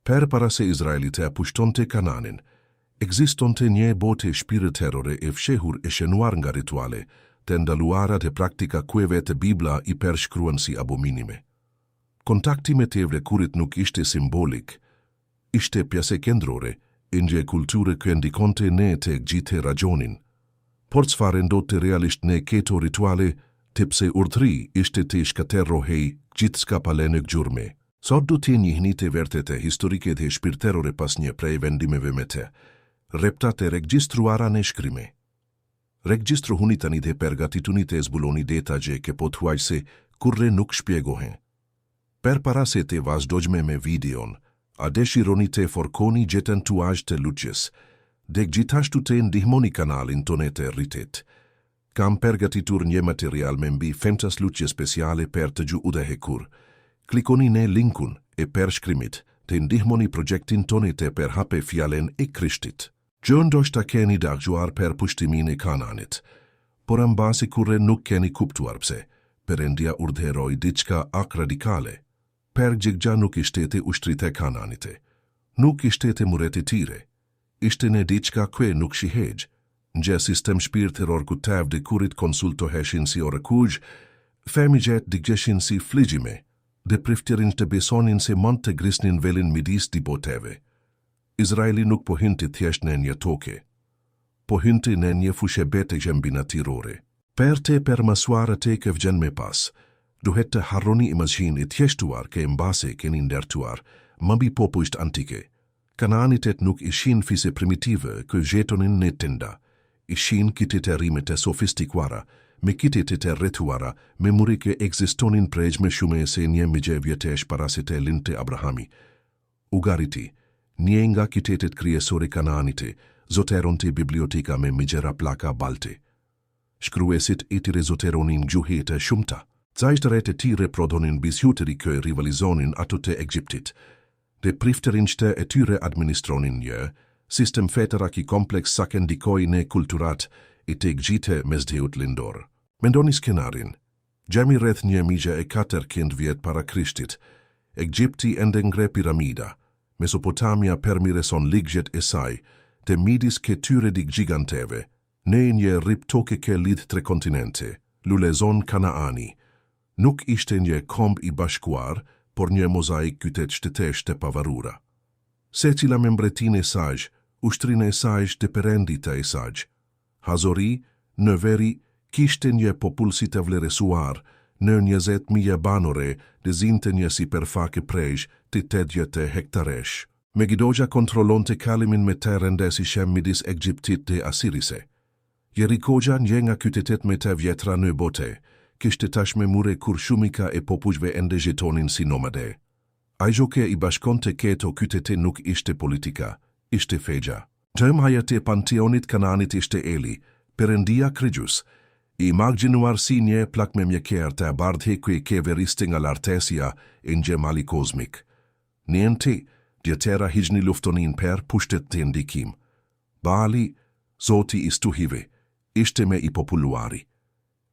Per para se Izraelit e pushtonte Kananin, ekzistonte një bote shpirtërore e fshehur e shënuar nga rituale, të ndaluara të praktika kueve të Bibla i përshkruan si abominime. Kontakti me të evlekurit nuk ishte simbolik, ishte pjesë kendrore e një kulture që ndikonte ne të gjithë rajonin. Por çfarë ndodhte realisht në këto rituale, tipse urdhri ishte të shkatërrohej gjithçka pa lënë gjurmë. Sot do të njihni të vërtetë historike dhe shpirtërore pas një prej vendimeve me të. Reptat e regjistruara në shkrime. Regjistru tani dhe përgatituni të zbuloni detajë që pothuajse kurrë nuk shpjegohen. Per para se të vazhdojmë me videon, a dëshironi të forkoni gjetën tuaj të luqjes, dhe gjithashtu të ndihmoni kanalin tonë të rritet. Kam përgatitur një material me mbi 50 luqje speciale për të ju udhëhequr. Klikoni në linkun e përshkrimit të ndihmoni projektin tonë të përhape fjalen e Krishtit. Gjë ndoshta keni dagjuar për pushtimin e Kananit, por mbasi kurrë nuk keni kuptuar pse Perëndia urdhëroi diçka aq radikale. Pergjigja nuk ishte të ushtrit e Kananite, nuk ishte të muret e tire, ishte në diçka kwe nuk shihej, një sistem shpirtëror ku tev dhe kurit konsultoheshin si orëkuj, femigjet digjeshin si fligjime, dhe priftirin të besonin se mund të grisnin velin midis dipoteve. Izraeli nuk po hynte thjesht në një toke, po hynte në një fushebete gjembinatirore. Per të përmasuar të këvgjen me pas, duhet të harroni imazhin e thjeshtuar ke mbase keni ndertuar, mëmbi popujt antike. Kanaanitet nuk ishin fise primitive kë jetonin në tenda, ishin kitit e rimet e sofistikuara, me kitit e rretuara, me muri që ekzistonin prej me shume se një migje vjetesh para se të linte Abrahami. Ugariti, një nga kitetet kryesore Kanaanite, zoteron të biblioteka me migjera plaka balte. Shkruesit e tire zoteronin gjuhete shumta. Zajtëret e tire prodonin bizhuteri kë rivalizonin ato të Egyptit. Dhe prifterin qëtë e tyre administronin një, sistem fetërak i kompleks sa këndikoj në kulturat e të gjite mesdheut lindor. Mendoni skenarin. Gjemi rreth 1400 vjet para Krishtit, Egypti ende ngre piramida, Mesopotamia përmireson ligjet e saj, të midis këtyre dig giganteve, në një rip toke ke lidh 3 kontinente, lulezon Kanaani. Nuk ishte një komb i bashkuar, por një mozaik qytet shtetesh të pavarura. Se cila me mbretin e saj, ushtrin e saj të perendita e saj. Hazori, në veri, kishte një popull si të vlerësuar, në 20.000 banore dhe zinte një sipërfaqe prej të 80 hektaresh. Megiddoja kontrollon të kalimin me të rendesi shem midis Egyptit dhe Asirise. Jerikoja një nga qytetet me të vjetra në bote, kishte tashme mure kur shumika e popujve ende jetonin si nomade. Ajgjoke i bashkon të keto qytete nuk ishte politika, ishte fegja. Gjëmhaja të panteonit Kanaanit ishte Eli, Perëndia Krygjus, i imagjinuar si një plak me mjeker të bardhe kë ke veriste nga lartësia e një mali kozmik. Niente, djetera hijni luftonin per pushtet të ndikim. Baali, zoti i stuhive, ishte me i populluari.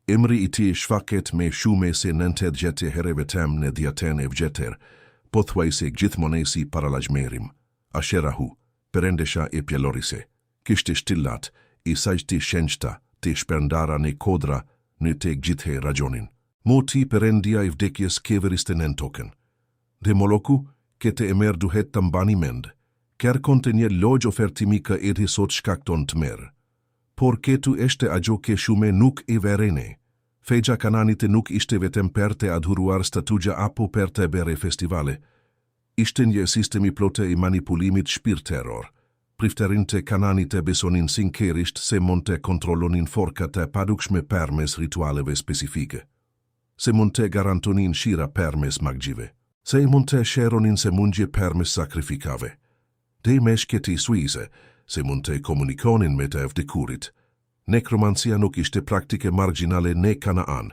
Emri i ti shfaket me shume se 90 hereve tem në 10 e vjeter, pothuajse gjithmonesi paralajmerim. Asherahu, perendesha e pjelorise, kishte shtillat, i sajti shenjta, të shperndara në kodra në të gjithë rajonin. Moti Perëndia i vdekjes keveriste në token. Dhe Moloku, kete emer duhet të mbani mend, kërkon të një lojë ofertimi ka edhi sot shkakton të merë. Por ketu eshte agjo ke shume nuk e verene. Fegja Kananite nuk ishte vetëm per të adhuruar statugja apo per të bere festivale. Ishte një sistemi plote i manipulimit shpirtëror. Prifterin të Kananite besonin sinkerisht se mund të kontrollonin forka të padukshme permes ritualeve specifike. Se mund të garantonin shira permes magjive. Se mund të sheronin se mundje permes sakrifikave. Dhe meshketi suize, se mund të komunikonin me të vdekurit. Nekromancia nuk ishte praktike marginale në Kanaan.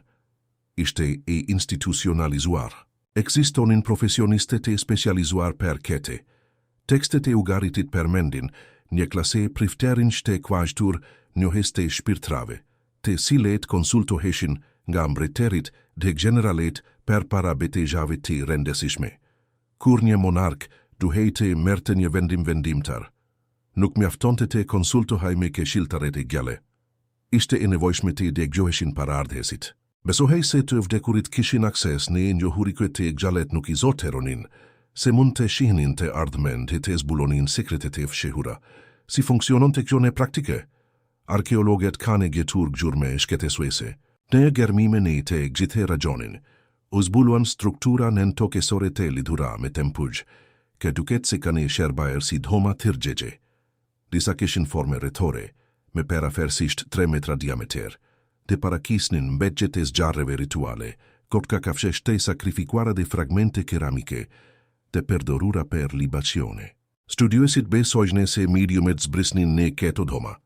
Ishte e institucionalizuar. Ekzistonin profesioniste të specializuar per kete. Tekstet e Ugaritit përmendin një klase prifterin shte kuajtur njoheste shpirtrave, të cilet konsultoheshin nga mbretërit dhe generalet për para betejave të rendesishme. Kur një monark duhej të merrte një vendim vendimtar. Nuk mjaftonte të konsultohej me këshilltarët e gjallë. Ishte e nevojshme të dëgjoheshin paraardhësit. Besohej se të vdekurit kishin akses në njohuriket e gjallet nuk i zoteronin, se mund të shihnin të ardhmen të zbulonin sekretet e fshehura. Si funksionon të kjo në praktike? Arkeologet kanë gjetur gjurme shketesuese. Në gërmime në të gjithë ragjonin, u zbuluan struktura nën tokësore të lidhura me tempujë, që duket se kanë shërbaer si dhoma tërgjegje. Disa kishin forme rethore, me perafersisht 3 metra diameter, të parakisnin mbetjet e zgjarreve rituale, kotka kafshesh të sakrifikuara dhe fragmente keramike, të perdorura per libacione. Studiuesit besojnë se mediumet zbrisnin në këto dhoma.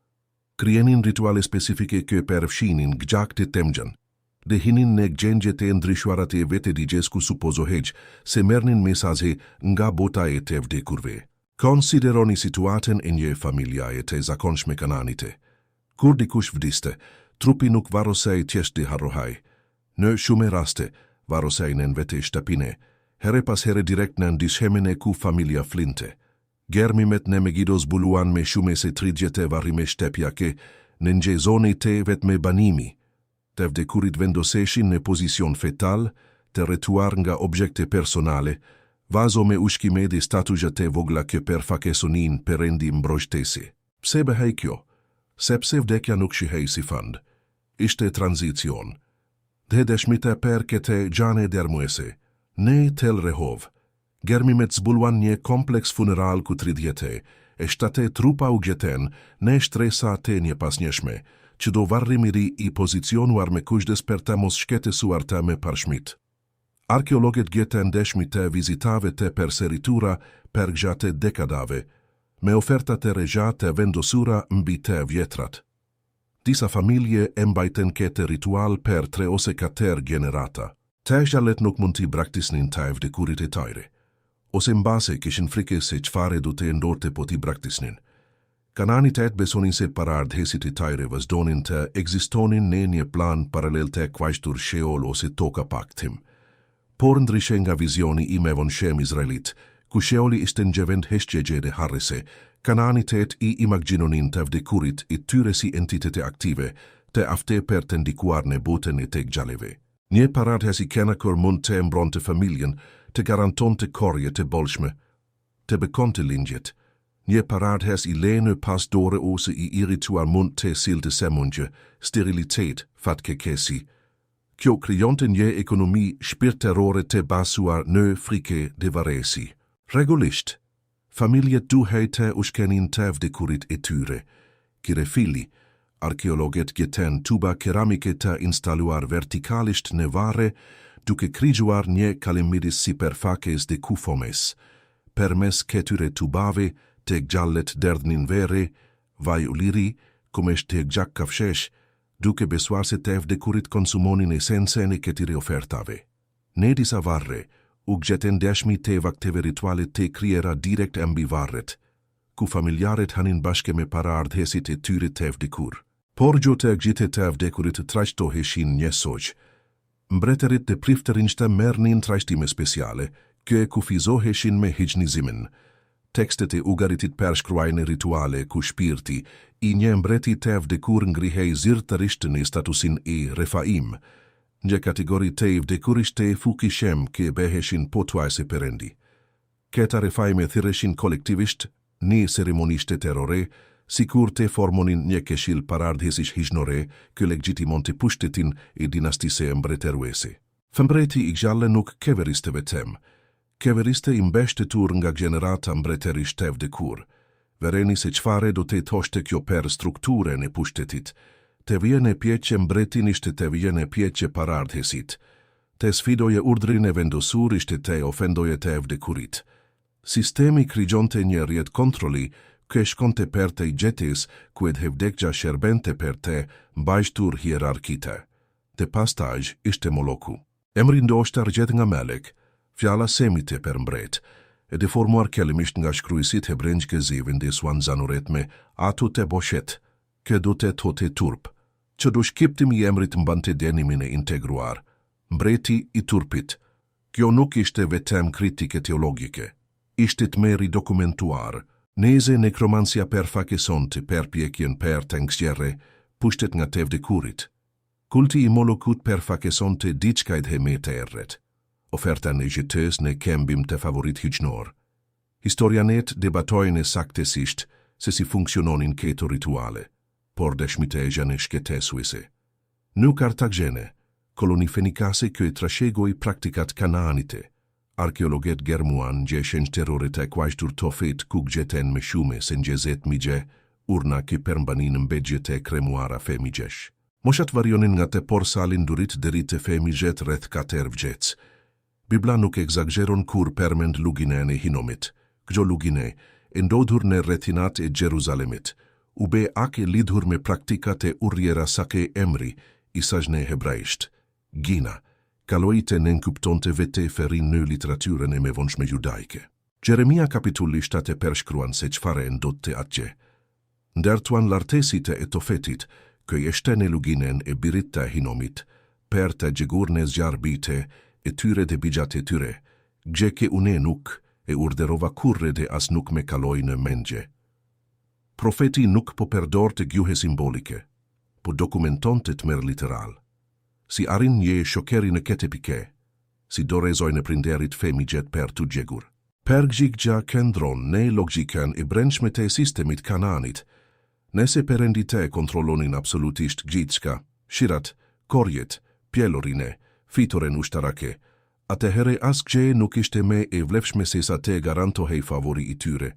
Krijenin rituale specifike që përfshinin gjak të temgjën, dhe hinin në gjengje të ndryshuara të vete digjes ku supozohej se merrnin mesazhe nga bota e të vdekurve. Konsideroni situatën e një familjaje të zakonshme kananite. Kur dikush vdiste, trupi nuk varosej thjesht dhe harrohaj. Në shumë raste, varosej në vete shtapine, here pas here direkt në ndishemene ku familja flinte. Gërmimet në Megido zbuluan me shumë se 30 varrime shtepjake në një zone të vetme banimi. Të vdekurit vendoseshin në pozicion fetal, të rretuar nga objekte personale, vazo me ushkime dhe statujë të vogla që përfakesonin perendi mbrojtësi. Pse bëhej kjo? Sepse vdekja nuk shihej si fund. Ishte tranzicion. Dhe dëshmita për këtë gjane dermuese. Ne tel rehov. Gërmimet zbuluan një kompleks funeral ku 30 e 7 trupa u gjeten në shtresa të një pasnjëshme, që do varrimiri i pozicionuar me kushdes për të mos shketesuar të me parshmit. Arkeologet gjeten dëshmi të vizitave të përseritura për gjatë dekadave, me oferta të regja të vendosura mbi të vjetrat. Disa familje e mbajten këtë ritual për 3 ose 4 generata. Të gjallet nuk mund t'i braktisnin të vdekurit e tajre, ose mbase kishin frike se qfare du të ndorte po t'i braktisnin. Kananitet besonin se paraardhësit e tajre vazhdonin të ekzistonin në një plan paralel të kvajshtur sheol ose toka paktim. Por ndryshe nga vizioni i mevonshëm izraelit, ku sheoli ishte një vend heshqegje dhe harrese, kananitet i imagjinonin të vdekurit i tyre si entitete aktive të afte për të ndikuar në botën e tek gjalleve. Një paraardhës i kenakur mund të mbronte familjen, të garantonte korje të bolshme, të bekonte lindjet. Një paraardhës i lene pas dore ose i ritual mund të silte semundje, sterilitet, fatkekesi. Kjo krijonte një ekonomi shpirtërore të basuar në frike dhe varesi. Regulisht, familjet duhej të ushkenin të vdekurit e tyre. Kire fili, arkeologet gjeten tuba keramike të instaluar vertikalisht në vare, duke krigjuar një kalimidis si perfakes dhe kufomes. Permes këtyre tubave, të gjallet derdhnin vere, vaj uliri, kumesht të gjak kafshesh, duke besuar se të vdekurit konsumonin esensen e këtyre ofertave. Në disa varre, u gjeten dëshmi të vakteve rituale të kriera direkt mbi varret, ku familjaret hanin bashke me paraardhësit e tyre të vdekur. Por gjo të gjite të vdekurit trajtoheshin njësoj. Mbretërit dhe priftërinjtë merrnin trajtime speciale, që kufizoheshin me hijnizimin. Tekstet e ugaritit përshkruajnë rituale ku shpirti i një mbreti të vdekur ngrihej zyrtarisht në statusin e refaim, një kategori të vdekurisht të fukishem që beheshin pothuajse perendi. Këta refaime thirreshin kolektivisht në ceremonisht të terore, sikur të formonin një keshil paraardhësish hijnore që legjitimon të pushtetin e dinastise mbretëruese. Fëmbreti i gjallë nuk keveriste vetem, keveriste i mbështetur nga generata mbretërisht të vdekur. Vereni se qfare do të thoshte kjo per strukture në pushtetit, të vjene pjeqe mbretin ishte të vjene pjeqe paraardhësit, të sfidoje urdrin e vendosur ishte të ofendoje të vdekurit. Sistemi krigjonte një rjet kontroli, që shkonte per të i gjetis, ku ed vdekja sherbente per të mbajshtur hierarkite. Të pastaj ishte Moloku. Emri ndoshta rgjet nga Melek, fjala semite per mbret, e deformuar kelimisht nga shkruisit hebrenj këzivin dhe suan zanuret me ato të boshet, që do të thote turp, që do shkiptim i emrit mbante denimin e integruar, mbreti i turpit. Kjo nuk ishte vetem kritike teologike. ishte të meri dokumentuar. Neze nekromancia perfakesonte perpjekjen per tenksjerre, pushtet nga tevdekurit. Kulti I molokut perfakesonte diçkajt hemete erret. Oferta në gjithës në kembim të favorit hyqnor. Historianet debatojnë saktesisht se si funksiononin këto rituale, por dëshmitejja në shketesuese. Në Kartagjene, koloni fenikase kjo trashegoi praktikat kanaanite. Arkeologet germuan gjeshen terrorit e kuajtur tofet kuk gjeten me shume se njezet migje, urna ki përmbanin mbedjet e kremuara femigjesh. Moshat varionin nga te porsalin durit deri te femigjet rreth 4 vgjec. Bibla nuk egzagjeron kur përmend luginen e Hinomit. Kjo lugine e ndodhur në rrethinat e Gjeruzalemit, u be ake lidhur me praktikat e urjera sake emri, isajne hebraisht, Gina, kalojte në nënkuptonte vete ferin në literaturën e me vonshme judaike. Jeremia kapitulli 7 përshkruan se qfare ndotte atje. Ndërtuan lartesit e tofetit, këj eshten e luginen e birit të Hinomit, per të gjegur në zgjarbite e tyre dhe bijat e tyre, gjeke une nuk e urderova kurre dhe as nuk me kaloj në mendje. Profeti nuk po përdor të gjuhe simbolike, po dokumenton të tmer literal. Si arin je shokeri në kete pike, si dorezoj në prinderit femigjet per të gjegur. Per gjigja këndron ne logjikën e brendshme të sistemit kananit, nëse perendite kontrollonin absolutisht gjithçka, shirat, korjet, pjelorine, fitoren ushtarake, atëhere asgjë nuk ishte me e vlefshme se sa te garantohej favori I tyre.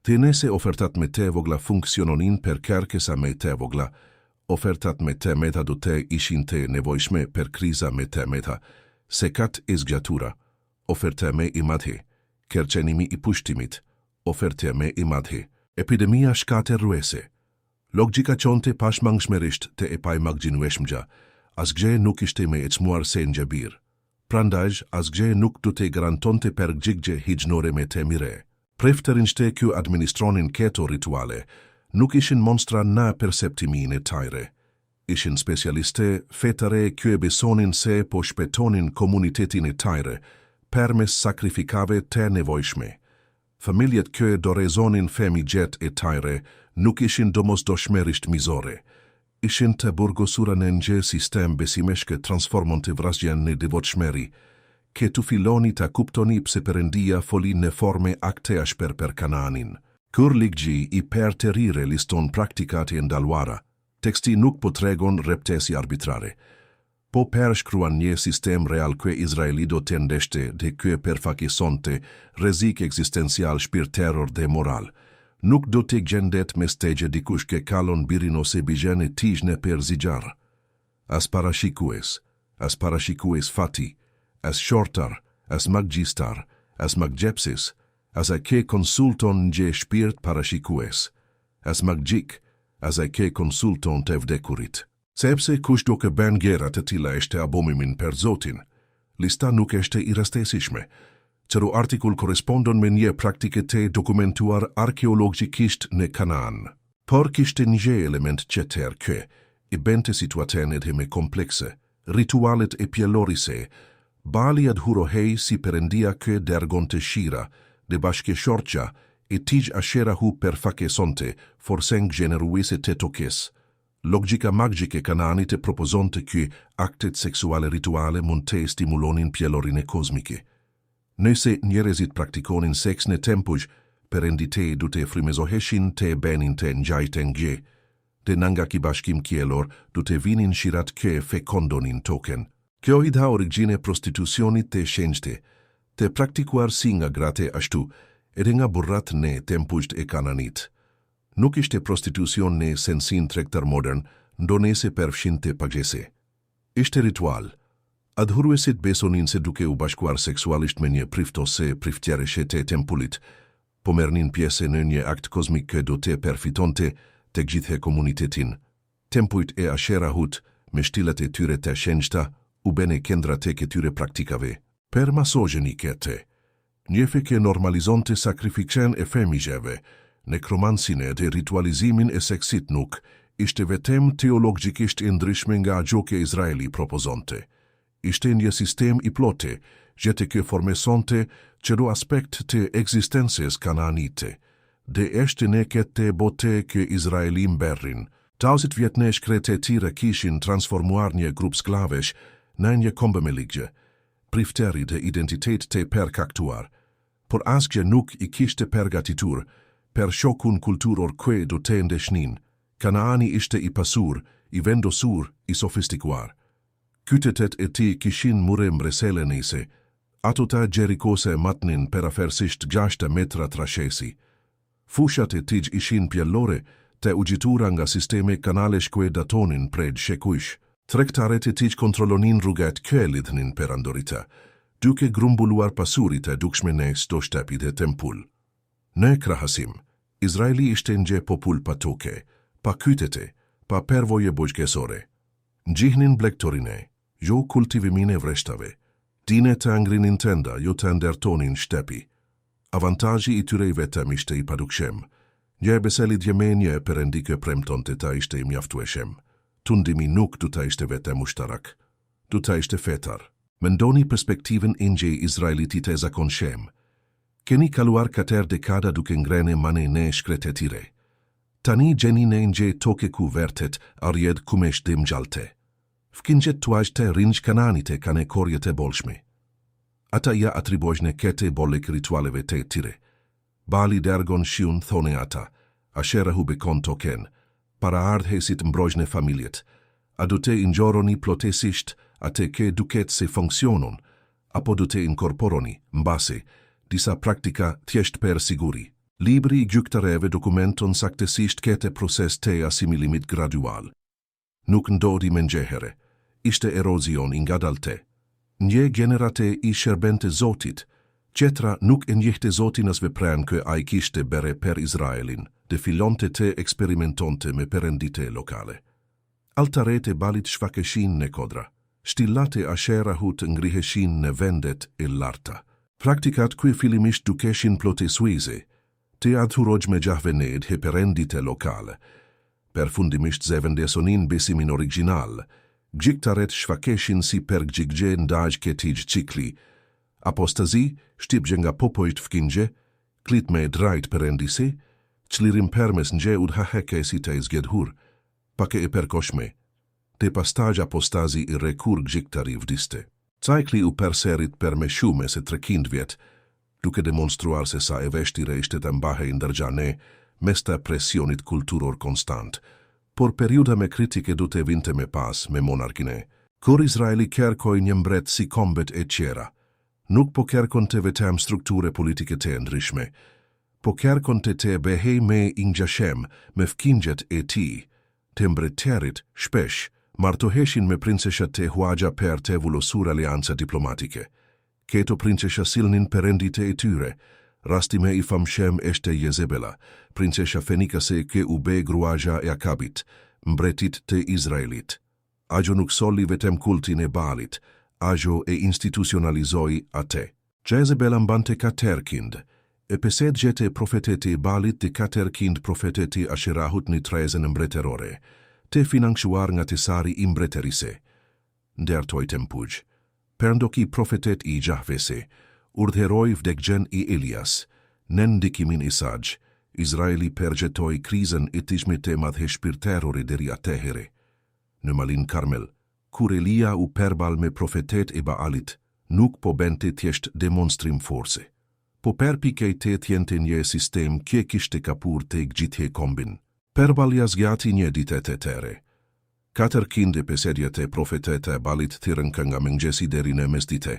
Te nëse ofertat me te vogla funksiononin per kërkesa me te vogla, ofertat me te meta do te ishin te nevojshme per kriza me te meta, sekat e zgjatura, oferte me I madhe, kërcenimi I pushtimit, oferte me I madhe, epidemia shkate rruese. Logjika qonte pashmangshmerisht te e paj magjinueshmgja, asgjë nuk ishte me e çmuar se në gjabir. Prandaj, asgjë nuk do te garantonte per gjigje hijnore me te mire. Prefterin shte kjo administronin keto rituale, nuk ishin monstra na perceptimin e tajre. Ishin specialiste fetare kjo e besonin se po shpetonin komunitetin e tajre, permes sakrifikave te nevojshme. Familjet kjo e dorezonin femigjet e tajre, nuk ishin domosdoshmerisht mizore. Ishin të burgosura në një sistem besimeshke transformon të vrasgjen në devotshmeri, ke tu filoni ta kuptoni pse Perëndia foli në forme akteash per Kanaanin. Kur ligji I perterire liston praktikat e ndaluara, teksti nuk po tregon reptesi arbitrare, po përshkruan një sistem real kë Izraeli do të ndeshte dhe kë përfaqësonte rrezik ekzistencial shpirtëror dhe moral. Nuk do të gjendet me stegje dikush ke kalon birin ose bijen e tijnë për zigjar. As parashikues fati, as shortar, as magjistar, as magjepsis, as a ke konsulton nje shpirt parashikues, as magjik, as a ke konsulton të vdekurit. Sepse kush do ke bën gjëra të tilla është abomimin për Zotin, lista nuk është I rastësishme. Qëro artikull korespondon me një praktike të dokumentuar arkeologjikisht në Kanaan. Por kishte një element qeter kë, I bente situaten edhe me komplekse, ritualet e pjelorise, bali adhurohej si Perëndia kë dergon të shira, dhe bashke shorqa, e tij ashera hu përfaqësonte, forsen gjeneruese të tokes. Logjika magjike Kanaanit e propozon të ky aktet seksuale rituale mund të stimulonin pjelorine kozmike. Nëse njerëzit praktikonin seks në tempuj, perëndite du të frimezoheshin të benin të ngjajten gje, dhe nanga ki bashkim kjelor du të vinin shirat kë fekondonin token. Kjo I dha origjine prostitucionit të shenjte, të praktikuar si nga grate ashtu, edhe nga burrat në tempujt e Kananit. Nuk ishte prostitucion në sensin tregtar modern, ndonese përfshin të pagjese. Ishte ritual. Adhuruesit besonin se duke u bashkuar seksualisht me një prift ose priftjereshe të tempullit, po merrnin pjesë në një akt kozmik që do të përfitonte të gjithë komunitetin. Tempujt e Asherahut, me shtilat e tyre të shenjta, u bene kendra të këtyre praktikave. Per masogjeni këte, njefe ke normalizonte sakrifikën e femigjeve, nekromansinë dhe ritualizimin e seksit nuk, ishte vetem teologjikisht ndryshme nga gjoke Izraeli propozonte. Ishte një sistem I plote, gjete kjo formesonte qëro aspekt të ekzistences kanaanite, dhe eshte ne kete bote kë Izraelim berrin. Tausit vjetnesh krete tire kishin transformuar një grup sklavesh në një kombe me ligje, prifteri dhe identitet të perkaktuar, por asgjë nuk i kishte përgatitur per shokun kulturor kwe do të ndeshnin. Kanaani ishte i pasur, i vendosur, i sofistikuar. Qytetet e ti kishin mure mbreselenise, ato ta Gjerikose matnin perafersisht 6 metra trashesi. Fushat e tij ishin pjellore të ugjitura nga sisteme kanalesh kwe datonin prej shekuish. Tregtaret e tij kontrollonin rrugat kë lidhnin perandorita, duke grumbulluar pasurit e dukshme në sto shtepi dhe tempull. Në krahasim, Izraeli ishte një popull pa toke, pa kytete, pa pervoje bojkesore. Ngjihnin blektorine, jo kultivimin e vreshtave. Dine të angrinin tenda, jo të ndertonin shtepi. Avantazhi i tyre i vetëm ishte i padukshem. Një beseli djemenje perendike premton të ta ishte i mjaftueshem. Tundimi nuk du ta ishte vetëm ushtarak. Du ta ishte fetar. Mendoni perspektivën e një Izraelitit e zakonshem. Keni kaluar 4 dekada duke ngrene mane ne shkretetire. Tani gjeni në një toke ku vertet arjed kumesh dim gjalte. Fkinjet tuaj të rinj kananite kane korjet e bolshme. Ata ja atribojnë kete bollek ritualeve të tire. Bali dergon shiun thone ata, ashera hu bekon token, para ardhesit mbrojnë familjet, a du te ingjoroni plotesisht ate ke duket se funksionon, apo du te inkorporoni, mbase, disa praktika thjesht per siguri. Libri i gjyktareve dokumenton saktësisht kete proses të asimilimit gradual. Nuk ndodi me njëhere, ishte erozion ingadalte. Një generate i sherbente Zotit, qetra nuk e njehte Zotin as vepran kë a i kishte bere per Izraelin, dhe filonte të eksperimentonte me perendite lokale. Altarete balit shfakeshin në kodra, stilate ashera hut ngriheshin në vendet e larta. Praktikat kë filimisht dukeshin plotesuize, të adhuroj me gjahvened he perendite lokale. Perfundimisht zevendesonin besimin original, gjiktaret shfakeshin si per gjigje ndaj ketij cikli. Apostazi, shtipgje nga popojt fkinje, klit me drajt perendise, qlirim permes nje udhaheke si të izgjedhur, pake e perkoshme. Te pastaj apostazi i rekur gjiktari vdiste. Cajkli u perserit per me shume se 300 vjet, duke demonstruar se sa e veshtire ishte të mbahe i ndërgjane mesta presionit kulturor konstant, por periuda me kritike du të vinte me pas me monarkine. Kur Izraeli kërkoj një mbret si kombet e qera, nuk po kërkon të vetëm strukture politike të ndryshme, po kërkon të behej me ingjashem me fkingjet e ti, të mbretërit shpesh, martoheshin me princeshat të huaja per të vullosur alianca diplomatike. Keto princesha silnin perendite e tyre, rastime i famshem eshte Jezebela, princesha fenikase ke ube gruaja e Akabit, mbretit të Izraelit. Ajo nuk solli vetem kultin e Balit, ajo e institucionalizoi ate. Jezebela mbante 4 kind, e pesed gjete profetet e Balit të 4 kind profetet e Asherahut një trezen mbretërore, të finanshuar nga tesari i mbretërise. Ndertoj tempugj. Perndoki profetet i Gjahvese, urdheroj vdekgjen i Elias, nën ndikimin i saj, Izraeli pergjetoj krizën e tishme të madhe shpirterore deri atehere. Në Malin Karmel, kur Elia u perbal me profetet e Baalit, nuk po bente thjesht demonstrim forse. Po perpikej të tjente një sistem kje kishte kapur të gjithje kombin. Perbalja zgjati një ditet e tere. 4 kinde pesedjet e profetet e Balit thirën nga mëngjesi deri në mesdite,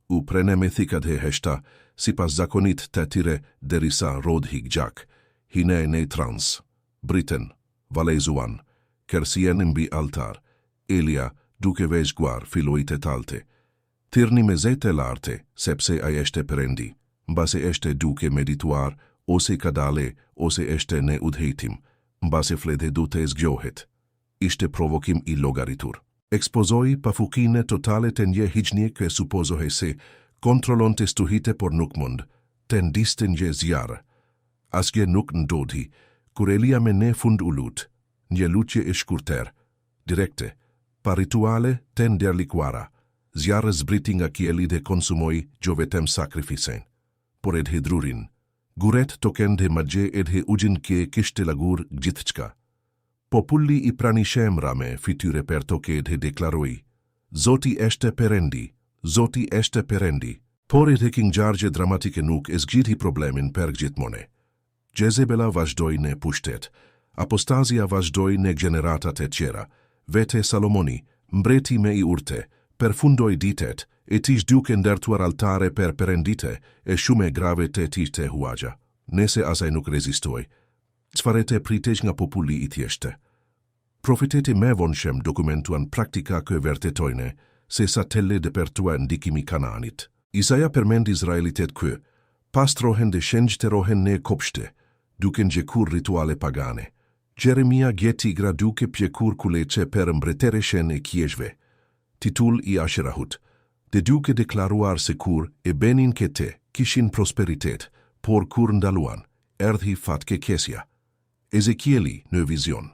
u prene me thikat e heshta, si pas zakonit të tire derisa rodhik gjak, hine ne trans, Briten, valezuan, kersien mbi altar, Elia, duke vezguar filoi të talte. Tirni me zete larte, sepse a eshte perendi, mbase eshte duke medituar, ose kadale, ose eshte ne udhetim, mbase flede du të zgjohet. Ishte provokim i logaritur. Ekspozoi pafukine totale të një hiqnje kë supozohe se kontrolon të stuhite por nuk mund, të ndiste një zjarë. Asgje nuk ndodhi, kur Elia me ne fund u lut, një lutje e shkurter, direkte, pa rituale të nderlikuara, zjarë zbriti nga qieli dhe konsumoi jo vetëm sakrifisen, por edhe drurin. Guret token dhe magje edhe ujin kje kishte lagur gjithçka. Populli i pranishem rame fityre per toke edhe deklaroi, Zoti eshte perendi, Zoti eshte perendi. Por edhe këngjarje dramatike nuk e zgjidhi problemin për gjithmone. Jezebela vazhdoi në pushtet, apostazia vazhdoi në generatat e tjera, vete Salomoni, mbreti me i urte, përfundoi ditet, e tish duke ndërtuar altare për perendite e shumë grave të tish të huaja. Nese asaj nuk rezistoi, çfarete pritej nga populli i thjeshtë. Profeteti me vonshëm dokumentuan praktika kë vërtetojnë se sa telle dëpertua ndikimi Kanaanit. Isaia përmend Izraelitet kë, pas trohen dhe shenjterohen në kopshte, duke gjekur rituale pagane. Jeremia gjeti gra duke pjekur kuleqe për mbretëreshen e kjeshve, titull i Asherahut, dhe duke deklaruar se kur e benin kete, kishin prosperitet, por kur ndaluan, erdhi fatke kesja. Ezekieli në vizion,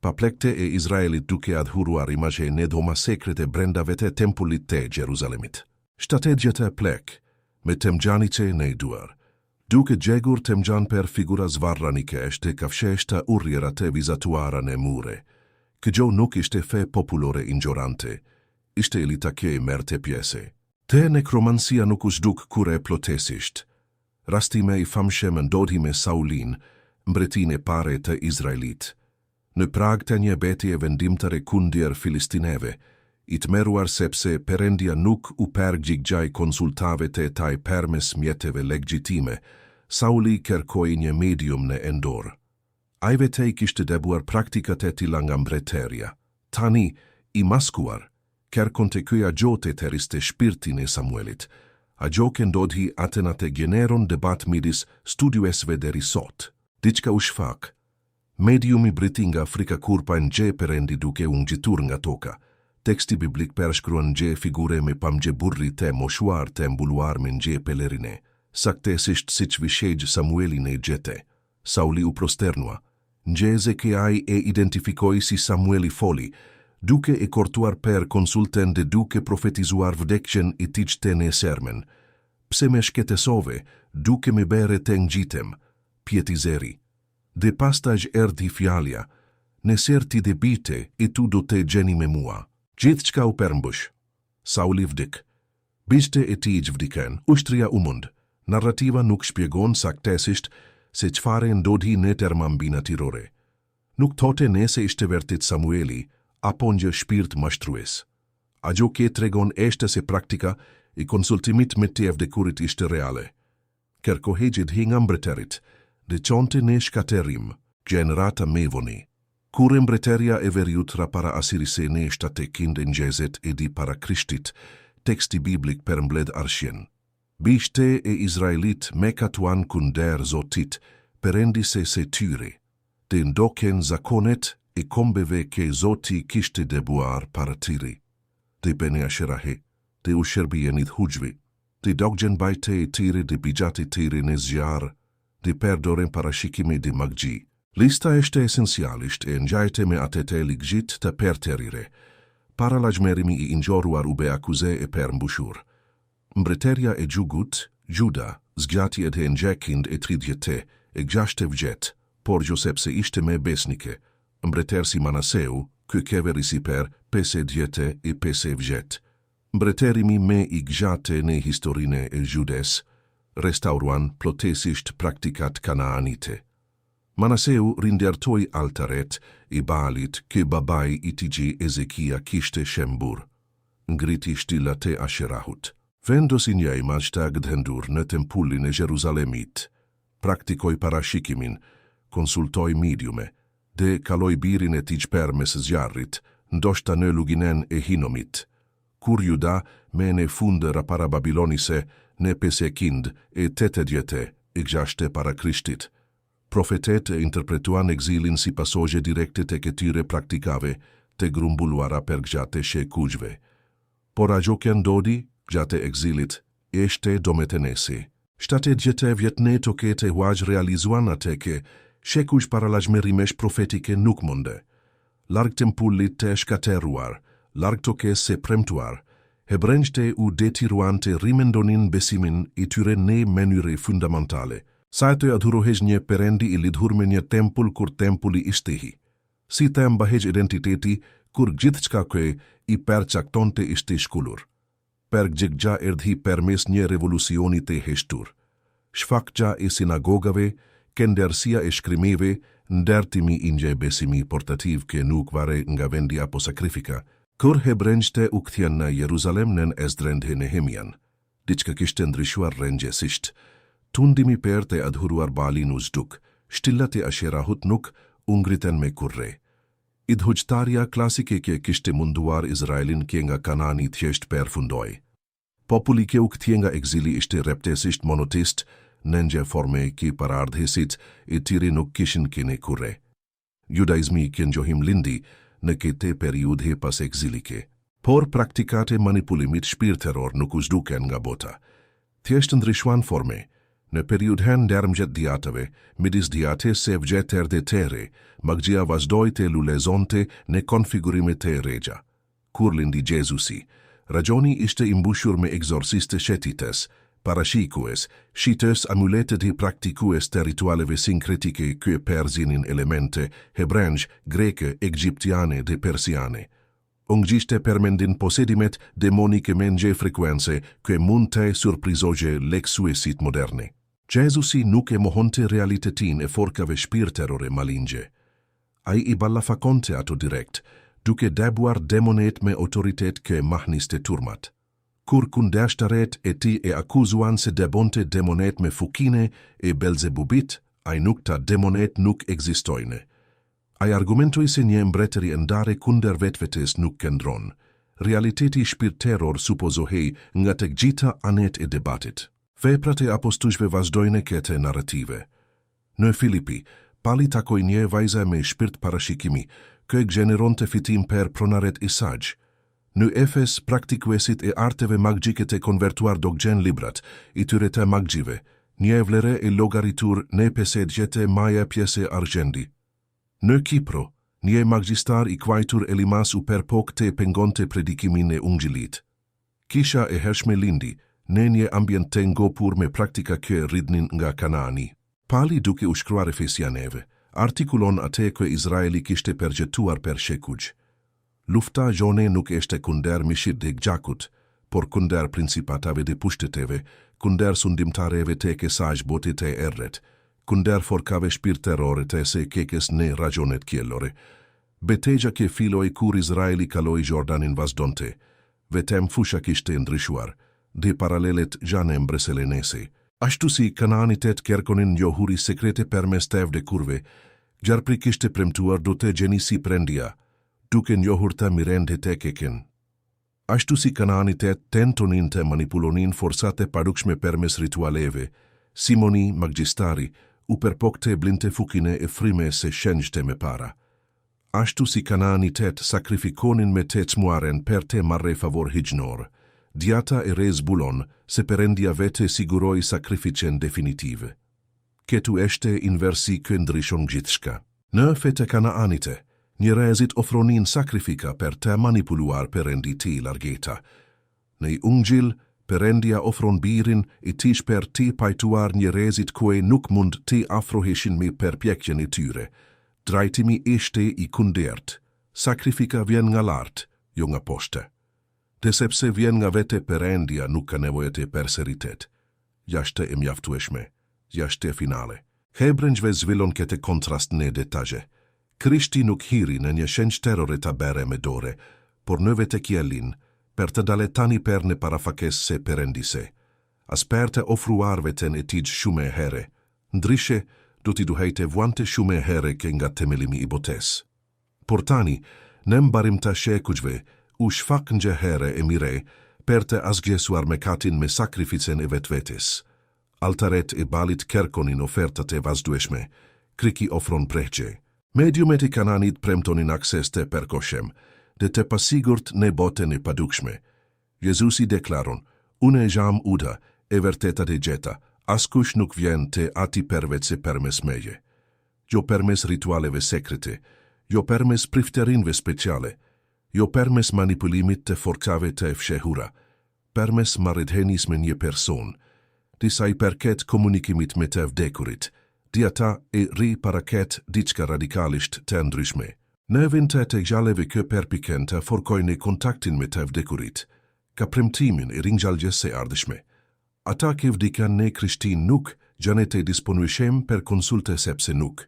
paplekte e Izraelit duke adhuruar imazhe në dhoma sekrete brenda vete tempullit të Jeruzalemit. Shtatedjete plek, me temgjanice në i duar. Duke gjegur temgjan per figura zvarranike eshte kafsheshta urriera të vizatuara në mure. Këgjo nuk ishte fe populore ingjorante, ishte elitake merte pjese. Te nekromansia nuk ushduk kure plotesisht. Rastime i famshem ndodhi me Saulin, mbretine pare të Izraelit. Në prag të një betje vendimtare kundër filistineve, i të meruar sepse perendia nuk u përgjigjaj konsultave të taj permes mjeteve legjitime, Sauli kërkoi një medium në Endor. Ajve te i kishte debuar praktikat e tila nga mbretëria. Tani, i maskuar, kërkonte këja gjote të riste shpirtin e Samuelit. A gjoke ndodhi atenate generon debat midis studiuesve deri sot. Diçka u shfak. Mediumi briti nga Afrika kurpa në gje perendi duke ungjitur nga toka. Teksti biblik përshkruan gje figure me pamgje burri të moshuar të mbuluar me gje pelerine. Saktesisht si që vishejgjë Samueli në gjete. Sauli u prosternua. Gje Zekiaj e identifikoi si Samueli foli, duke e kortuar per konsulten dhe duke profetizuar vdekjen i tiqte në sermen. Pse me shketesove, duke me bere të ngjitem, pietizeri. Dhe pastaj erdi fjalja, nëser ti debite e tu do të gjeni me mua. Gjithë qka u përmbush. Sauli vdik. Bishte e ti vdiken, ushtria u mund. Narrativa nuk shpjegon saktesisht se qfare ndodhi në termambina tirore. Nuk tote nese ishte vërtet Samueli, apo një shpirt mashtrues. A gjo ke tregon eshte se praktika i konsultimit me të vdekurit ishte reale. Kërkohegjit hinga mbretërit, dhe qonte në shkaterim, generata me voni. Kur mbretëria e veriutra para Asirise në shtate kindë njëzet edi para Krishtit, teksti biblik përmbled arshjen. Bishte e Izraelit me katuan kunder Zotit, perendise se tyre, dhe ndoken zakonet e kombeve ke Zoti kishte debuar para tyri. Dhe bene asherahe, dhe u shërbienit hujvi, dhe dogjen bajte e tyre dhe bijate tyre në zjarë, dhe perdoren para shikime dhe magji. Lista eshte esencialisht e njajte me atete ligjit të perterire. Para lajmerimi i injoruar ube akuze e per mbushur. Mbretëria e gjugut, Juda, zgjati edhe njekind e 30 e 60 por jo sepse ishte me besnike. Mbretër si Manaseu, kë keveri si per 50 e 50. Mbretërimi me i gjate në historine e Judes, restauruan plotesisht praktikat kanaanite. Manaseu rindertoi altaret i Baalit kë babai i tij Ezekia kishte shembur. Ngriti shtila te Asherahut. Vendosi një imazh të agdhendur në tempullin e Jeruzalemit. Praktikoi parashikimin, konsultoi mediume, dhe kaloi birin e tij permes zjarrit, ndoshta në luginen e Hinomit. Kur Juda me në fundëra para Babilonise në pesekind e 80 e 60 para Krishtit. Profetet e interpretuan exilin si pasogje direkte të këtyre praktikave të grumbulluara për gjate shekujve. Por a gjoke ndodi, gjate exilit, eshte dometenesi. 70 vjetne toke të huaj realizuan ateke, shekuj para lajmerimesh profetike nuk munde. Larg tempullit të shkateruar, larg toke se premtuar, Hebrejtë u detiruante rimendonin besimin I tyre në mënyre fundamentale. Sa të adhurohej një Perëndi I lidhur me një tempull kur tempulli ishte si të mbahej identiteti kur gjithçka që I përcaktonte ishte shkullur. Përgjigja erdhi përmes një revolucioni të heshtur. Shfaqja e sinagogave, këndërsia e shkrimeve, ndërtimi I një besimi portativ që nuk vare nga vendi apo sakrifika. Kur hebrejtë u kthyen në Jeruzalem nën Esdren dhe Nehemian, diçka kishte ndryshuar rëngjësisht. Tundimi për të adhuruar Balin u zhduk, shtillat e Asherahut nuk u ngriten me kurre. Idhujtarja klasike që kishte munduar Izraelin që nga Kanani thjesht përfundoi. Populli që u kthye nga egzili ishte rreptesisht monotist, në një forme që paraardhësit e tyre nuk kishin kene kurre. Judaizmi që njohim lindi në këtë periudhë pas egzilike. Por praktikate manipulimit shpirtëror nuk u zhduken nga bota. Thjesht ndryshuan forme. Në periudhën dërmjet diatave, midis diate se vjetër dhe tere, magjia vazhdoi të lulezonte në konfigurime të regja. Kur lindi Jezusi, ragjoni ishte imbushur me egzorsiste shetites, parashikues, shitës amuletet I praktikues të ritualeve sinkretike që përzinin elemente hebrenj, greke, egjiptiane dhe persiane. Ungjishte përmendin posedimet demonike me një frekuense që mund të surprizoje leksuesit moderne. Jezusi nuk e mohonte realitetin e forkave shpirtërore maligje. Ai I ballafakonte ato direkt, duke debuar demonet me autoritet që mahniste turmat. Kur kundërshtaret e tij e akuzuan se debonte demonet me fukine e Belzebubit, ai nuk ta demonet nuk ekzistojnë. Ai argumentoi se një mbretëri ndare kundër vetvetes nuk këndron. Realiteti shpirtëror supozohej nga tek gjitha anet e debatit. Veprat e apostullëve vazhdojnë këtë narrative. Në Filipi, Pali takoi një vajza me shpirt parashikimi, që gjeneronte fitim për pronaret I saj. Në Efes, praktikuesit e arteve magjike të konvertuar dogjen librat I tyre të magjive, një vlere e logaritur në pesedjete maja pjese argjendi. Në Kipro, një magjistar I kvajtur Elimas u përpok të pengonte predikimin e ungjilit. Kisha e hershme lindi, në një ambient të ngopur me praktika që rridnin nga Kanani. Pali duke u shkruar Efesianeve, artikulon atë që Izraeli kishte përgjetuar për shekuj. Lufta jone nuk ishte kundër mishit dhe gjakut, por kundër principatave dhe pushteteve, kundër sundimtareve të kësaj botit e erret, kundër forkave shpirtërore të se kekes në rajonet kjellore. Betejja që filoi kur Izraeli kaloi Jordanin vazhdonte, vetem fusha kishte ndryshuar, dhe paralelet gjane mbreselenese. Ashtu si Kananitet kerkonin njohuri sekrete përmes tevde kurve, gjarpri kishte premtuar do të gjenisi prendia, duke njohur të mirende të keken. Ashtu si Kananitet tentonin të manipulonin forsate padukshme përmes ritualeve, Simoni magjistari u përpok të blinte fukine e frime se shenjte me para. Ashtu si Kananitet sakrifikonin me të cmuaren për të marre favor hijnor, Djata e rez bulon se Perendia vete siguroi sakrificen definitive. Ketu eshte inversi këndrishon gjithshka. Në fete Kanaanite, një rezit ofronin sakrifika per të manipuluar Perendi ti largeta. Në ungjil, Perendia ofron birin I tish per ti pajtuar një rezit kue nuk mund ti afroheshin me përpjekjen e tyre. Drejtimi ishte I kundert. Sakrifika vjen nga lart, jo nga poshte. Dhe sepse vjen nga vete Perendia nuk ka nevojët e perseritet. Jashtë e mjaftueshme, jashtë e finale. Hebrejve zvilon këtë kontrast në detaje. Krishti nuk hiri në një shenjtërore të bere me dore, por në vete kjellin, per të daletani per në parafakes se Perendise. As per të ofruar veten e tij shume here. Ndryshe, do t'i duhejte vuante shume here ke nga temelimi I botes. Por tani, në mbarim të shekujve, u shfaq një here e mire per të asgjesuar me katin me sakrificen e vetvetes. Altaret e balit kerkonin ofertat e vazhdueshme, kriki ofron pregje. Mediumet I Kananit premtonin akses të perkoshem, dhe të pasigurt në boten e padukshme. Jezusi deklaron, unë jam uda, e vërtetat e gjeta, askush nuk vjen të ati përveç se përmes meje. Jo përmes ritualeve sekrete, jo përmes prifterinve speciale, jo permes manipulimit të forcave të fshehura, permes marrëdhënies me një person, disa i përket komunikimit me të vdekurit, di ata e paraket diçka radikalisht të ndryshme. Në evente të gjallëve kë përpiken të forcojnë kontaktin me të vdekurit, ka premtimin e ringjalljes së ardhshme. Ata që vdikan në Krishtin nuk janë të disponueshëm për konsulte sepse nuk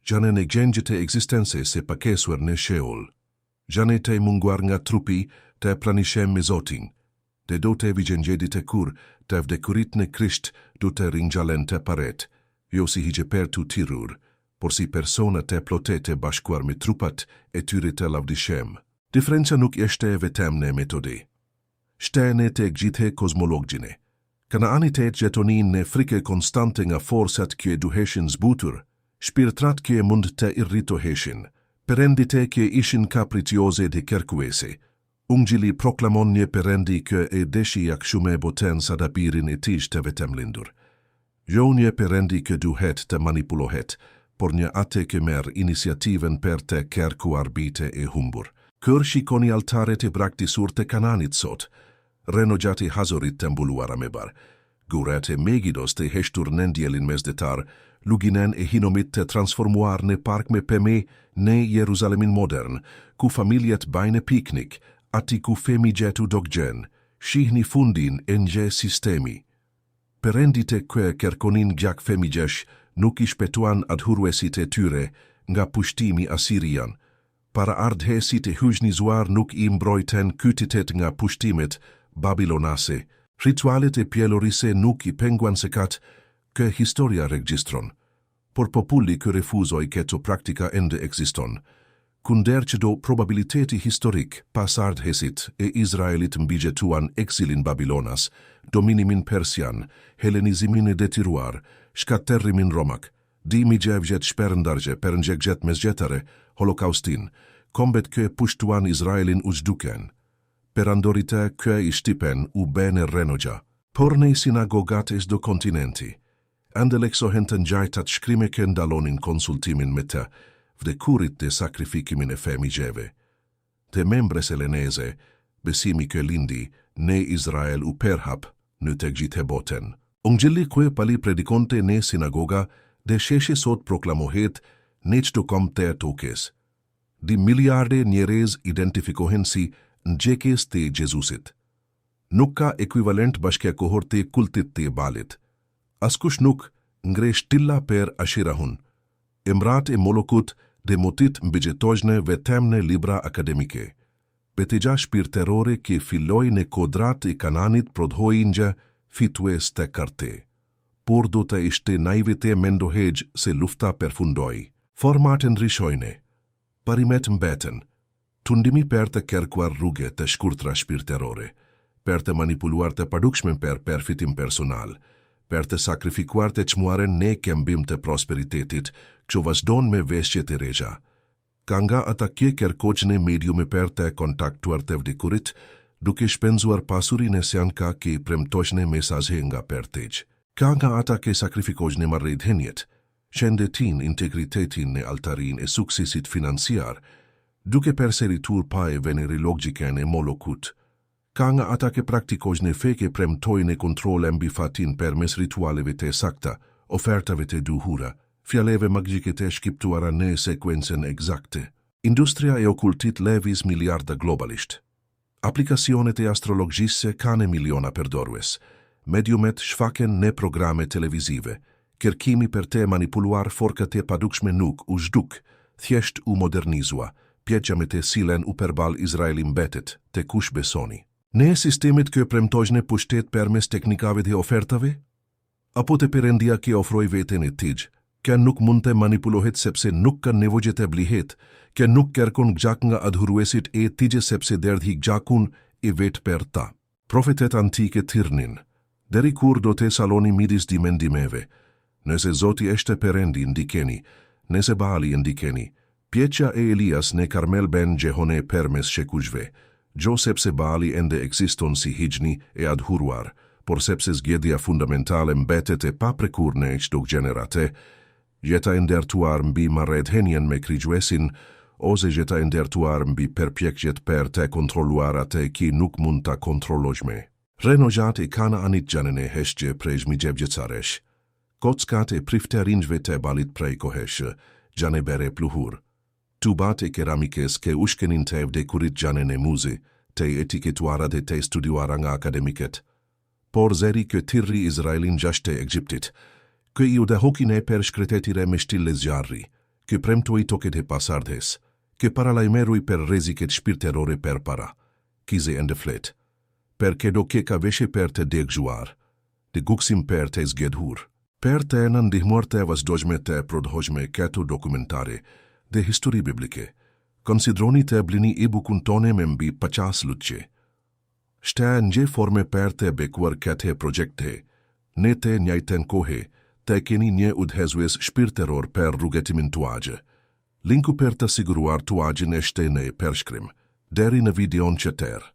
janë në gjendje të ekzistencës së pakesuar në Sheol. Janë të munguar nga trupi të pranishëm me Zotin. Dhe do të vigjendjedi të kur të vdekurit në Krisht do të ringjallen të paret, jo si higjeper të tirur, por si persona të plotet të bashkuar me trupat e tyre të lavdishem. Diferenca nuk është vetëm në metode. Shtene të gjithë kozmologjine. Kanaanitet jetonin në frike konstante nga forsat që duheshin zbutur, shpirtrat që mund të irritoheshin, perendite që ishin kapritioze dhe kërkuese. Ungjili proklamon një perendi që e deshi jak shume boten sa dapirin e tij të vetëm lindur. Jo një perendi që duhet të manipulohet, por një ate që merr iniciativen për të kërkuar bite e humbur. Kër shikoni altaret e braktisur të Kananit sot, renogjati Hazorit të mbuluara me bar, gurat e Megidos të heshtur në ndjelin mesdetar, luginen e Hinomit të transformuar në park me peme në Jeruzalemin modern, ku familjet bajnë piknik, ati ku famigjetu dogjen, shihni fundin e nje sistemi. Perendit e kë kërkonin gjak famigjesh nuk i shpetuan adhuruesit e tyre nga pushtimi asirian. Para ardhesit e hyjnizuar nuk i mbrojten kytitet nga pushtimet babilonase. Ritualet e pjelorise nuk i penguan sekat kë historia regjistron. Por populli kë refuzoj këto praktika ende eksiston. Kunder që do probabiliteti historik pas ardhesit e Izraelit mbigjetuan eksilin Babilonas, dominimin Persian, helenizimin e detiruar, shkaterrimin Romak, dimi gjevgjet shperendargje për ngjegjet mesgjetare, holokaustin, kombet kë pushtuan Izraelin u zhduken. Perandorite kë i shtipen u bene renogja. Por në sinagogat e do kontinenti, andeleksohen të njajtat shkrime kë ndalonin konsultimin me të, vdekurit të sakrifikimin e famigjeve. Të membres heleneze, besimi kë lindi, ne Izrael u perhap në të gjithë boten. Ungjilli kë pali predikonte në sinagoga dhe sheshe sot proklamohet në qdo kom të tokes. Di miliarde njerëz identifikohen si ngjekës të Jezusit. Nuk ka ekuivalent bashkëkohor të kultit të Balit. Askush nuk ngre shtilla për Ashirahun. Emrat e Molokut dhe motit mbigjetojnë vetëm në libra akademike. Betigja shpirterore që filloj në kodrat e Kananit prodhojnë fitues të karte. Por do të ishte naivete mendohej se lufta përfundoi. Format ndryshojnë. Parimet mbeten. Tundimi për të kërkuar rrugë të shkurtra shpirterore, për të manipuluar të padukshme për përfitim personal, për të sakrifikuar të çmuaren në këmbim të prosperitetit, që vazhdon me veshje të regja. Ka nga ata që kërkojnë mediume për të kontaktuar të vdekurit, duke shpenzuar pasurin e sean ka që premtojnë mesazhe nga për tej. Ka nga ata që sakrifikojnë marrëdhëniet, shëndetin, integritetin në altarin e suksesit financiar, duke përsëritur pa e veneri logjikën e Molokut. Ka nga ata që praktikojnë feke premtojnë kontrole mbi fatin përmes ritualeve të sakta, ofertave të duhura, fjaleve magjike të shkiptuara në sekuencen eksakte. Industria e okultit levis miliarda globalisht. Aplikacionet e astrologjisë kanë miliona përdorues. Mediumet shfaken në programe televizive. Kërkimi për të manipuluar forkat e padukshme nuk u zhduk, thjesht u modernizua. Pjeqja të silen u përbal Izraeli mbetet, të kush besoni. Ne sistemet kë premtojnë pushtet përmes teknikave dhe ofertave? Apo të perendia kë ofroj veten e tij, kë nuk mund të manipulohet sepse nuk ka nevojë të blihet, kë nuk kërkon gjak nga adhuruesit e tij sepse derdhi gjakun e vet për ta. Profetet antike thirrnin, deri kur do të saloni midis dimendimeve. Nëse Zoti është perendi ndikeni, nëse Baali ndikeni. Pjeqja e Elias në Karmel ben Gjehone përmes shekullve, gjo sepse Baali ende eksiston si hijni e adhuruar, por sepse zgjedhja fundamentale mbetet e paprekur në çdo gjenerate, jeta e ndertuar mbi marrëdhënien me krigjuesin, ose gjeta e ndertuar mbi përpjekjet për të kontrolluara të ki nuk mund të kontrollojme. Reno gjatë i kana anit gjanene heshgje prej migjev caresh. Kockat e prifterinjve të balit prej koheshë, gjane bere pluhur. Tubat e keramikes ke ushkenin të evdekurit gjanene muzi, të etiketuara dhe të studiuara nga akademiket. Por zeri kë tirri Izraelin gjashte Egjiptit, kë i udahokin e per shkretetire me shtille zjarri, kë premtoi toket e pasardhes, kë paralajmerui per reziket shpirterore per para, kize ende flet, per ke do ke ka veshe per të degjuar, dhe guksim per të zgedhur. Per të në ndihmuar të vazhdojme të prodhojme këtu dokumentare dhe histori biblike, konsidroni të blini i bukun tone me mbi 50 lutje. Shte nje forme per të bekuar këte projekte, ne të njajten kohe të keni një udhezues shpirteror per rrugetimin tuajë. Linku per të siguruar tuajën e shte në përshkrim, deri në videon që tërë.